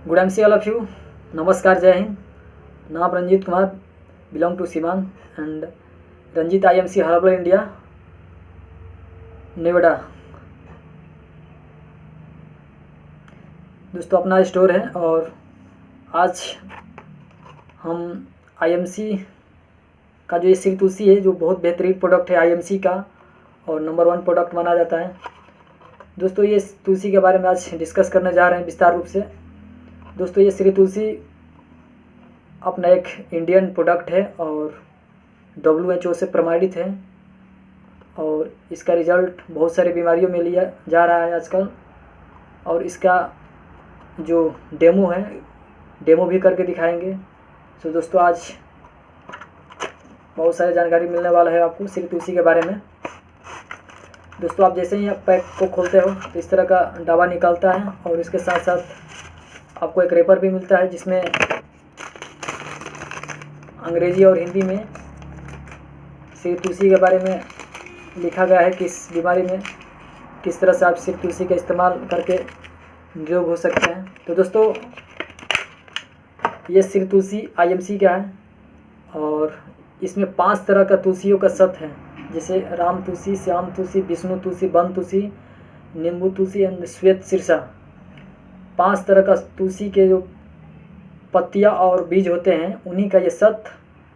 Good एमसी all of you. नमस्कार, जय हिंद। नाम Ranjeet Kumar, belong to Seeman and Ranjeet IMC herbal India, Noida. दोस्तों अपना स्टोर है और आज हम IMC का जो ये श्री तुलसी है, जो बहुत बेहतरीन प्रोडक्ट है IMC का और नंबर 1 प्रोडक्ट माना जाता है। दोस्तों ये तुलसी के बारे में आज डिस्कस करने जा रहे हैं विस्तार रूप से। दोस्तों ये श्री तुलसी अपना एक इंडियन प्रोडक्ट है और WHO से प्रमाणित है और इसका रिज़ल्ट बहुत सारी बीमारियों में लिया जा रहा है आजकल। और इसका जो डेमो है, डेमो भी करके दिखाएंगे। तो दोस्तों आज बहुत सारी जानकारी मिलने वाला है आपको श्री तुलसी के बारे में। दोस्तों आप जैसे ही आप पैक को खोलते हो तो इस तरह का डब्बा निकलता है और इसके साथ साथ आपको एक रेपर भी मिलता है जिसमें अंग्रेजी और हिंदी में श्री तुलसी के बारे में लिखा गया है, किस बीमारी में किस तरह से आप श्री तुलसी का इस्तेमाल करके निरोग हो सकते हैं। तो दोस्तों ये श्री तुलसी IMC का है और इसमें 5 तरह का तुलसियों का सत है, जैसे राम तुलसी, श्याम तुलसी, विष्णु तुलसी, वन तुलसी, नींबू तुलसी एंड श्वेत शीर्षा। 5 तरह का तुलसी के जो पत्तियां और बीज होते हैं उन्हीं का ये सत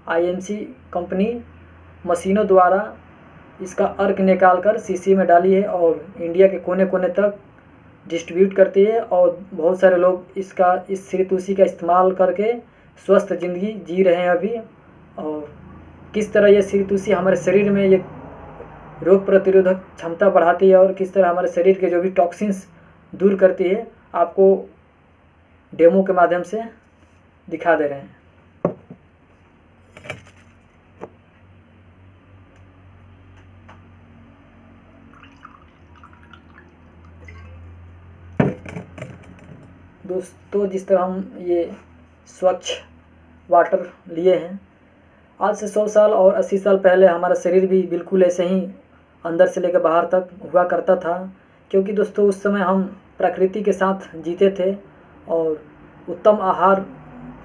IMC कंपनी मशीनों द्वारा इसका अर्क निकाल कर शीशी में डाली है और इंडिया के कोने कोने तक डिस्ट्रीब्यूट करती है। और बहुत सारे लोग इस श्री तुलसी का इस्तेमाल करके स्वस्थ ज़िंदगी जी रहे हैं अभी। और किस तरह ये श्री तुलसी हमारे शरीर में ये रोग प्रतिरोधक क्षमता बढ़ाती है और किस तरह हमारे शरीर के जो भी टॉक्सिन्स दूर करती है, आपको डेमो के माध्यम से दिखा दे रहे हैं। दोस्तों जिस तरह हम ये स्वच्छ वाटर लिए हैं, आज से 100 साल और 80 साल पहले हमारा शरीर भी बिल्कुल ऐसे ही अंदर से लेकर बाहर तक हुआ करता था, क्योंकि दोस्तों उस समय हम प्रकृति के साथ जीते थे और उत्तम आहार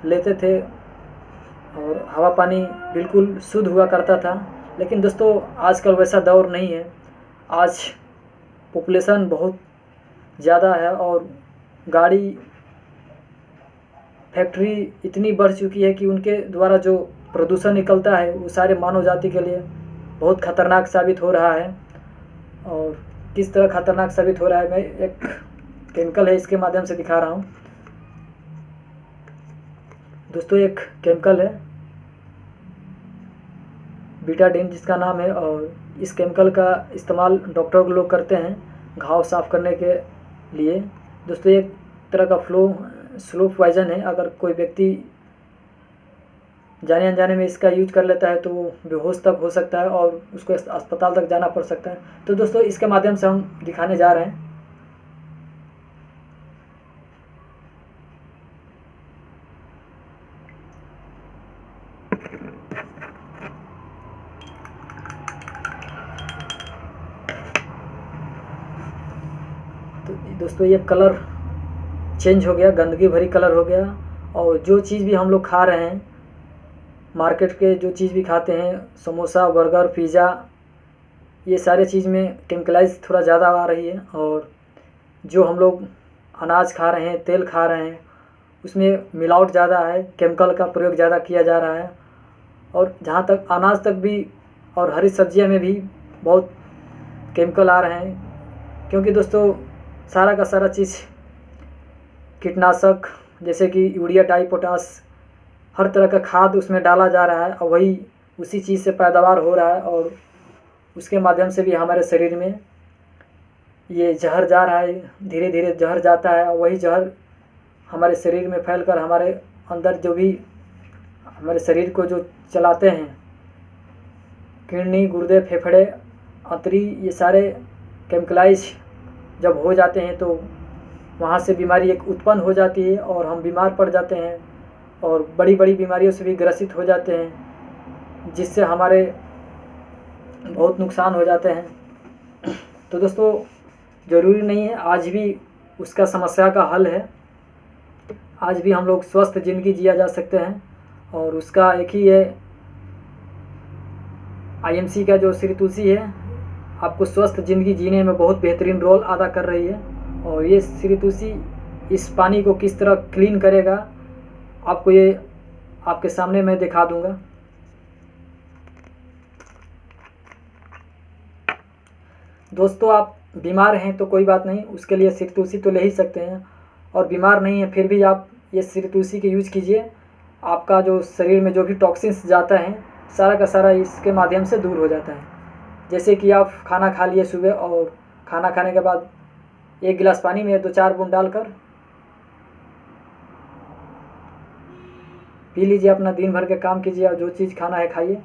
लेते थे और हवा पानी बिल्कुल शुद्ध हुआ करता था। लेकिन दोस्तों आजकल वैसा दौर नहीं है। आज पॉपुलेशन बहुत ज़्यादा है और गाड़ी फैक्ट्री इतनी बढ़ चुकी है कि उनके द्वारा जो प्रदूषण निकलता है वो सारे मानव जाति के लिए बहुत खतरनाक साबित हो रहा है। और किस तरह खतरनाक साबित हो रहा है, मैं एक केमिकल है इसके माध्यम से दिखा रहा हूँ। दोस्तों एक केमिकल है बीटाडीन जिसका नाम है और इस केमिकल का इस्तेमाल डॉक्टर लोग करते हैं घाव साफ़ करने के लिए। दोस्तों एक तरह का स्लो पॉइजन है। अगर कोई व्यक्ति जाने अनजाने में इसका यूज कर लेता है तो वो बेहोश तक हो सकता है और उसको अस्पताल तक जाना पड़ सकता है। तो दोस्तों इसके माध्यम से हम दिखाने जा रहे हैं। तो दोस्तों ये कलर चेंज हो गया, गंदगी भरी कलर हो गया। और जो चीज़ भी हम लोग खा रहे हैं, मार्केट के जो चीज़ भी खाते हैं, समोसा, बर्गर, पिज़्ज़ा, ये सारे चीज़ में केमिकलाइज थोड़ा ज़्यादा आ रही है। और जो हम लोग अनाज खा रहे हैं, तेल खा रहे हैं, उसमें मिलावट ज़्यादा है, केमिकल का प्रयोग ज़्यादा किया जा रहा है। और जहाँ तक अनाज तक भी और हरी सब्जियाँ में भी बहुत केमिकल आ रहे हैं, क्योंकि दोस्तों सारा का सारा चीज़ कीटनाशक जैसे कि यूरिया, डाई, पोटास, हर तरह का खाद उसमें डाला जा रहा है और वही उसी चीज़ से पैदावार हो रहा है और उसके माध्यम से भी हमारे शरीर में ये जहर जा रहा है। धीरे धीरे जहर जाता है और वही जहर हमारे शरीर में फैलकर हमारे अंदर जो भी हमारे शरीर को जो चलाते हैं, किडनी, गुर्दे, फेफड़े, आंतड़ी, ये सारे केमिकलाइज जब हो जाते हैं तो वहाँ से बीमारी एक उत्पन्न हो जाती है और हम बीमार पड़ जाते हैं और बड़ी बड़ी बीमारियों से भी ग्रसित हो जाते हैं, जिससे हमारे बहुत नुकसान हो जाते हैं। तो दोस्तों ज़रूरी नहीं है, आज भी उसका समस्या का हल है। आज भी हम लोग स्वस्थ ज़िंदगी जिया जा सकते हैं। और उसका एक ही है, आईएमसी का जो श्री तुलसी है आपको स्वस्थ ज़िंदगी जीने में बहुत बेहतरीन रोल अदा कर रही है। और ये श्री तुलसी इस पानी को किस तरह क्लीन करेगा आपको ये आपके सामने मैं दिखा दूंगा। दोस्तों, आप बीमार हैं तो कोई बात नहीं, उसके लिए श्री तुलसी तो ले ही सकते हैं। और बीमार नहीं है फिर भी आप ये श्री तुलसी के यूज़ कीजिए। आपका जो शरीर में जो भी टॉक्सिन्स जाता है सारा का सारा इसके माध्यम से दूर हो जाता है। जैसे कि आप खाना खा लिए सुबह और खाना खाने के बाद 1 गिलास पानी में 2-4 बूंद डालकर पी लीजिए, अपना दिन भर के काम कीजिए और जो चीज़ खाना है खाइए।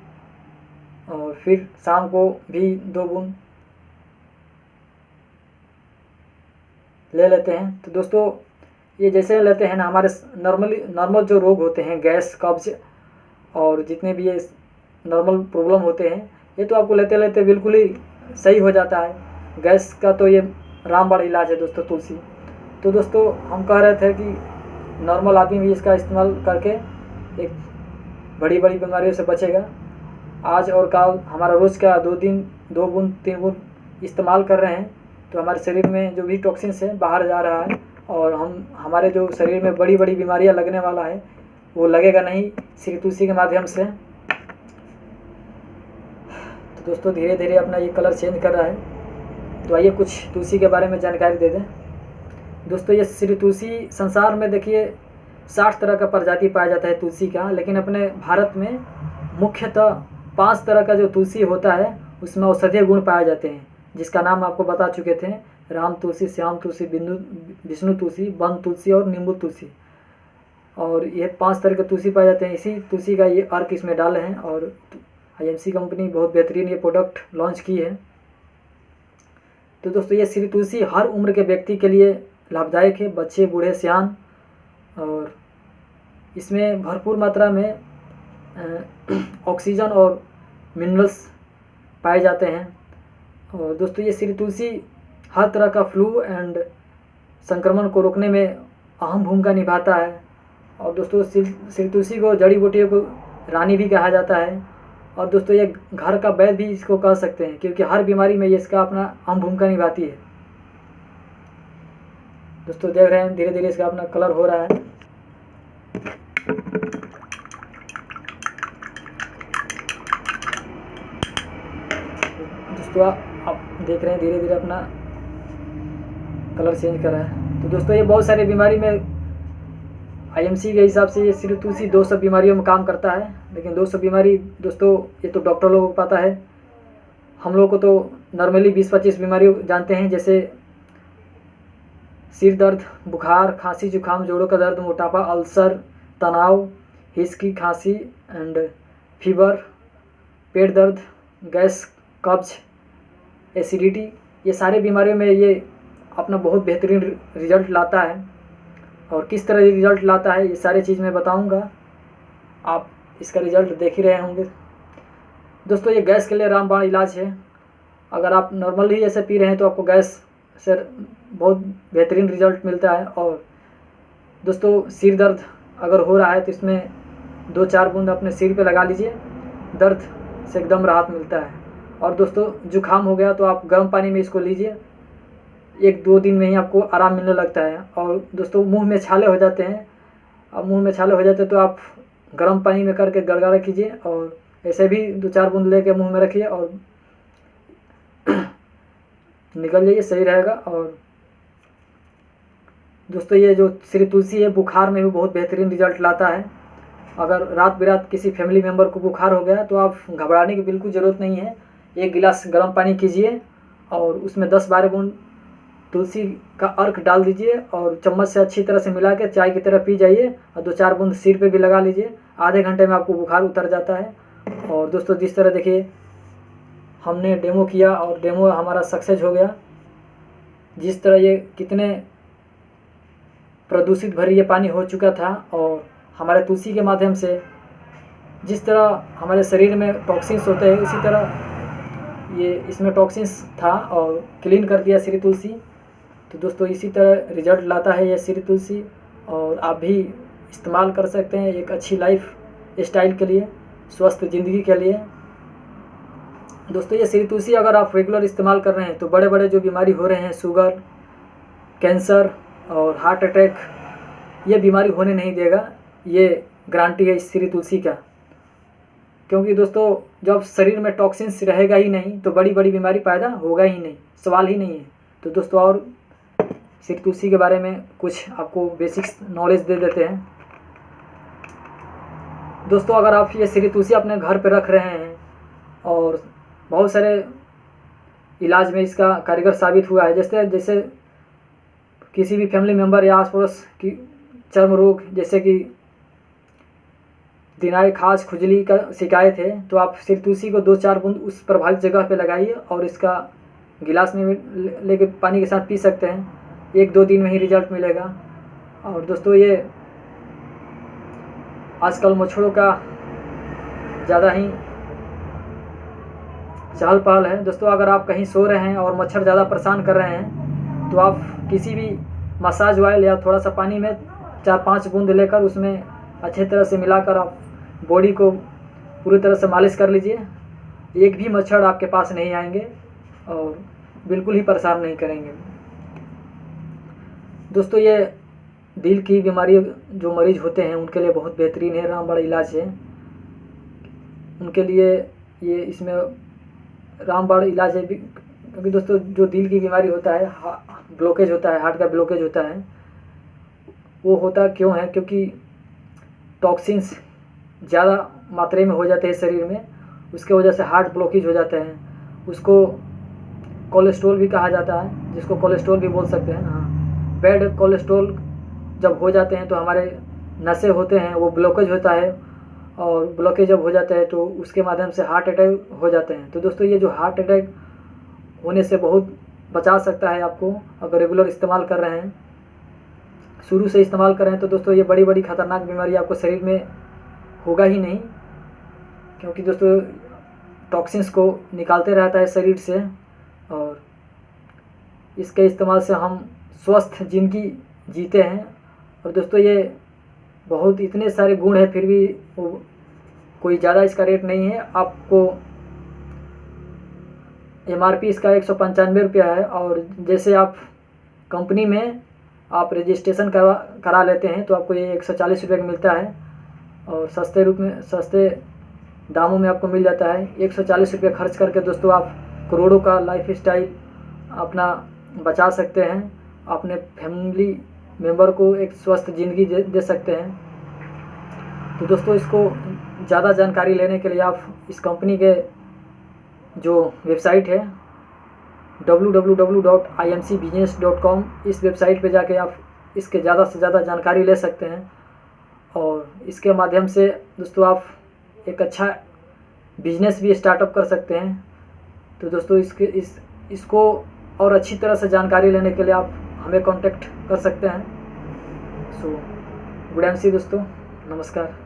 और फिर शाम को भी 2 बूंद ले लेते हैं। तो दोस्तों, ये जैसे लेते हैं ना, हमारे नॉर्मल जो रोग होते हैं, गैस, कब्ज और जितने भी ये नॉर्मल प्रॉब्लम होते हैं, ये तो आपको लेते लेते बिल्कुल ही सही हो जाता है। गैस का तो ये रामबाण इलाज है दोस्तों, तुलसी। तो दोस्तों, हम कह रहे थे कि नॉर्मल आदमी भी इसका इस्तेमाल करके एक बड़ी बड़ी बीमारियों से बचेगा। आज और कल हमारा रोज़ का 2 बूंद 3 बूंद इस्तेमाल कर रहे हैं तो हमारे शरीर में जो भी टॉक्सिन्स है बाहर जा रहा है और हमारे जो शरीर में बड़ी बड़ी बीमारियां लगने वाला है वो लगेगा नहीं श्री तुलसी के माध्यम से। तो दोस्तों, धीरे धीरे अपना ये कलर चेंज कर रहा है। तो आइए कुछ तुलसी के बारे में जानकारी दे दें। दोस्तों, ये श्री तुलसी संसार में देखिए 60 तरह का प्रजाति पाया जाता है तुलसी का, लेकिन अपने भारत में मुख्यतः 5 तरह का जो तुलसी होता है उसमें औषधीय गुण पाए जाते हैं, जिसका नाम आपको बता चुके थे, राम तुलसी, श्याम तुलसी, विष्णु तुलसी, वन तुलसी और नींबू तुलसी। और ये 5 तरह के तुलसी पाए जाते हैं। इसी तुलसी का ये अर्क इसमें डाले हैं और आईएमसी कंपनी बहुत बेहतरीन ये प्रोडक्ट लॉन्च की है। तो दोस्तों, ये श्री तुलसी हर उम्र के व्यक्ति के लिए लाभदायक है, बच्चे, बूढ़े, सियान। और इसमें भरपूर मात्रा में ऑक्सीजन और मिनरल्स पाए जाते हैं। और दोस्तों, ये श्री तुलसी हर तरह का फ्लू एंड संक्रमण को रोकने में अहम भूमिका निभाता है। और दोस्तों, श्री तुलसी को जड़ी बूटियों को रानी भी कहा जाता है। और दोस्तों, ये घर का वैद्य भी इसको कह सकते हैं, क्योंकि हर बीमारी में ये इसका अपना अहम भूमिका निभाती है। दोस्तों, देख रहे हैं धीरे धीरे इसका अपना कलर हो रहा है। दोस्तों, आप देख रहे हैं धीरे धीरे अपना कलर चेंज कर रहा है। तो दोस्तों, ये बहुत सारी बीमारी में आईएमसी के हिसाब से ये श्री तुलसी 200 बीमारियों में काम करता है। लेकिन 200 बीमारी दोस्तों ये तो डॉक्टर लोगों को पता है, हम लोग को तो नॉर्मली 20-25 बीमारी जानते हैं, जैसे सिर दर्द, बुखार, खांसी, जुकाम, जोड़ों का दर्द, मोटापा, अल्सर, तनाव, हिचकी, खांसी एंड फीवर, पेट दर्द, गैस, कब्ज, एसिडिटी। ये सारे बीमारियों में ये अपना बहुत बेहतरीन रिजल्ट लाता है। और किस तरह रिजल्ट लाता है ये सारी चीज़ मैं बताऊंगा, आप इसका रिजल्ट देख ही रहे होंगे। दोस्तों, ये गैस के लिए रामबाण इलाज है। अगर आप नॉर्मली ऐसे पी रहे हैं तो आपको गैस से बहुत बेहतरीन रिजल्ट मिलता है। और दोस्तों, सिर दर्द अगर हो रहा है तो इसमें 2-4 बूंद अपने सिर पे लगा लीजिए, दर्द से एकदम राहत मिलता है। और दोस्तों, जुकाम हो गया तो आप गर्म पानी में इसको लीजिए, 1-2 दिन में ही आपको आराम मिलने लगता है। और दोस्तों, मुंह में छाले हो जाते हैं, अब मुंह में छाले हो जाते हैं तो आप गर्म पानी में करके गड़गड़ा कीजिए और ऐसे भी 2-4 बूंद लेके मुंह में रखिए और निकल जाइए, सही रहेगा। और दोस्तों, ये जो श्री तुलसी है बुखार में भी बहुत बेहतरीन रिजल्ट लाता है। अगर रात बिरात किसी फैमिली मेम्बर को बुखार हो गया तो आप घबराने की बिल्कुल ज़रूरत नहीं है। 1 गिलास गर्म पानी कीजिए और उसमें 10-12 बूंद तुलसी का अर्क डाल दीजिए और चम्मच से अच्छी तरह से मिला के चाय की तरह पी जाइए और 2-4 बूंद सिर पे भी लगा लीजिए। आधे घंटे में आपको बुखार उतर जाता है। और दोस्तों, जिस तरह देखिए हमने डेमो किया और डेमो हमारा सक्सेस हो गया, जिस तरह ये कितने प्रदूषित भरी ये पानी हो चुका था और हमारे तुलसी के माध्यम से जिस तरह हमारे शरीर में टॉक्सिन्स होते हैं इसी तरह ये इसमें टॉक्सिन्स था और क्लीन कर दिया श्री तुलसी। तो दोस्तों, इसी तरह रिजल्ट लाता है ये श्री तुलसी। और आप भी इस्तेमाल कर सकते हैं एक अच्छी लाइफ स्टाइल के लिए, स्वस्थ ज़िंदगी के लिए। दोस्तों ये श्री तुलसी अगर आप रेगुलर इस्तेमाल कर रहे हैं तो बड़े बड़े जो बीमारी हो रहे हैं, शुगर, कैंसर और हार्ट अटैक, ये बीमारी होने नहीं देगा। ये गारंटी है इस श्री तुलसी का। क्योंकि दोस्तों जब शरीर में टॉक्सिन्स रहेगा ही नहीं तो बड़ी बड़ी बीमारी पैदा होगा ही नहीं, सवाल ही नहीं है। तो दोस्तों और श्री तुलसी के बारे में कुछ आपको बेसिक्स नॉलेज दे देते हैं। दोस्तों अगर आप ये श्री तुलसी अपने घर पे रख रहे हैं और बहुत सारे इलाज में इसका कारगर साबित हुआ है, जैसे किसी भी फैमिली मेम्बर या आस पड़ोस की चर्म रोग जैसे कि दिनाई, खाज, खुजली का शिकायत है तो आप श्री तुलसी को 2-4 बूंद उस प्रभावित जगह पे लगाइए और इसका गिलास में लेके पानी के साथ पी सकते हैं। 1-2 दिन में ही रिजल्ट मिलेगा। और दोस्तों ये आजकल मच्छरों का ज़्यादा ही चहल पहल है। दोस्तों अगर आप कहीं सो रहे हैं और मच्छर ज़्यादा परेशान कर रहे हैं तो आप किसी भी मसाज ऑयल या थोड़ा सा पानी में 4-5 बूंद लेकर उसमें अच्छे तरह से मिलाकर आप बॉडी को पूरी तरह से मालिश कर लीजिए। एक भी मच्छर आपके पास नहीं आएंगे और बिल्कुल ही परेशान नहीं करेंगे। दोस्तों ये दिल की बीमारी जो मरीज होते हैं उनके लिए बहुत बेहतरीन है, रामबाण इलाज है उनके लिए। ये इसमें रामबाण इलाज है क्योंकि दोस्तों जो दिल की बीमारी होता है, ब्लॉकेज होता है, हार्ट का ब्लॉकेज होता है, वो होता क्यों है? क्योंकि टॉक्सिन्स ज़्यादा मात्रा में हो जाते हैं शरीर में, उसके वजह से हार्ट ब्लॉकेज हो जाता है। उसको कोलेस्ट्रॉल भी कहा जाता है, जिसको कोलेस्ट्रॉल भी बोल सकते हैं। हाँ, बैड कोलेस्ट्रॉल जब हो जाते हैं तो हमारे नसें होते हैं वो ब्लॉकेज होता है और ब्लॉकेज जब हो जाता है तो उसके माध्यम से हार्ट अटैक हो जाते हैं। तो दोस्तों ये जो हार्ट अटैक होने से बहुत बचा सकता है आपको अगर रेगुलर इस्तेमाल कर रहे हैं, शुरू से इस्तेमाल कर रहे हैं। तो दोस्तों ये बड़ी बड़ी खतरनाक बीमारी आपको शरीर में होगा ही नहीं, क्योंकि दोस्तों टॉक्सिन्स को निकालते रहता है शरीर से और इसके इस्तेमाल से हम स्वस्थ ज़िंदगी जीते हैं। और दोस्तों ये बहुत इतने सारे गुण हैं फिर भी कोई ज़्यादा इसका रेट नहीं है। आपको MRP इसका 195 रुपया है और जैसे आप कंपनी में आप रजिस्ट्रेशन करा लेते हैं तो आपको ये 140 रुपये का मिलता है और सस्ते दामों में आपको मिल जाता है। 140 रुपये खर्च करके दोस्तों आप करोड़ों का लाइफ स्टाइल अपना बचा सकते हैं, अपने फैमिली मेंबर को एक स्वस्थ ज़िंदगी दे सकते हैं। तो दोस्तों इसको ज़्यादा जानकारी लेने के लिए आप इस कंपनी के जो वेबसाइट है www.imcbusiness.com, इस वेबसाइट पे जाके आप इसके ज़्यादा से ज़्यादा जानकारी ले सकते हैं और इसके माध्यम से दोस्तों आप एक अच्छा बिजनेस भी स्टार्टअप कर सकते हैं। तो दोस्तों इसको और अच्छी तरह से जानकारी लेने के लिए आप हमें कांटेक्ट कर सकते हैं। सो गुड एमसी दोस्तों, नमस्कार।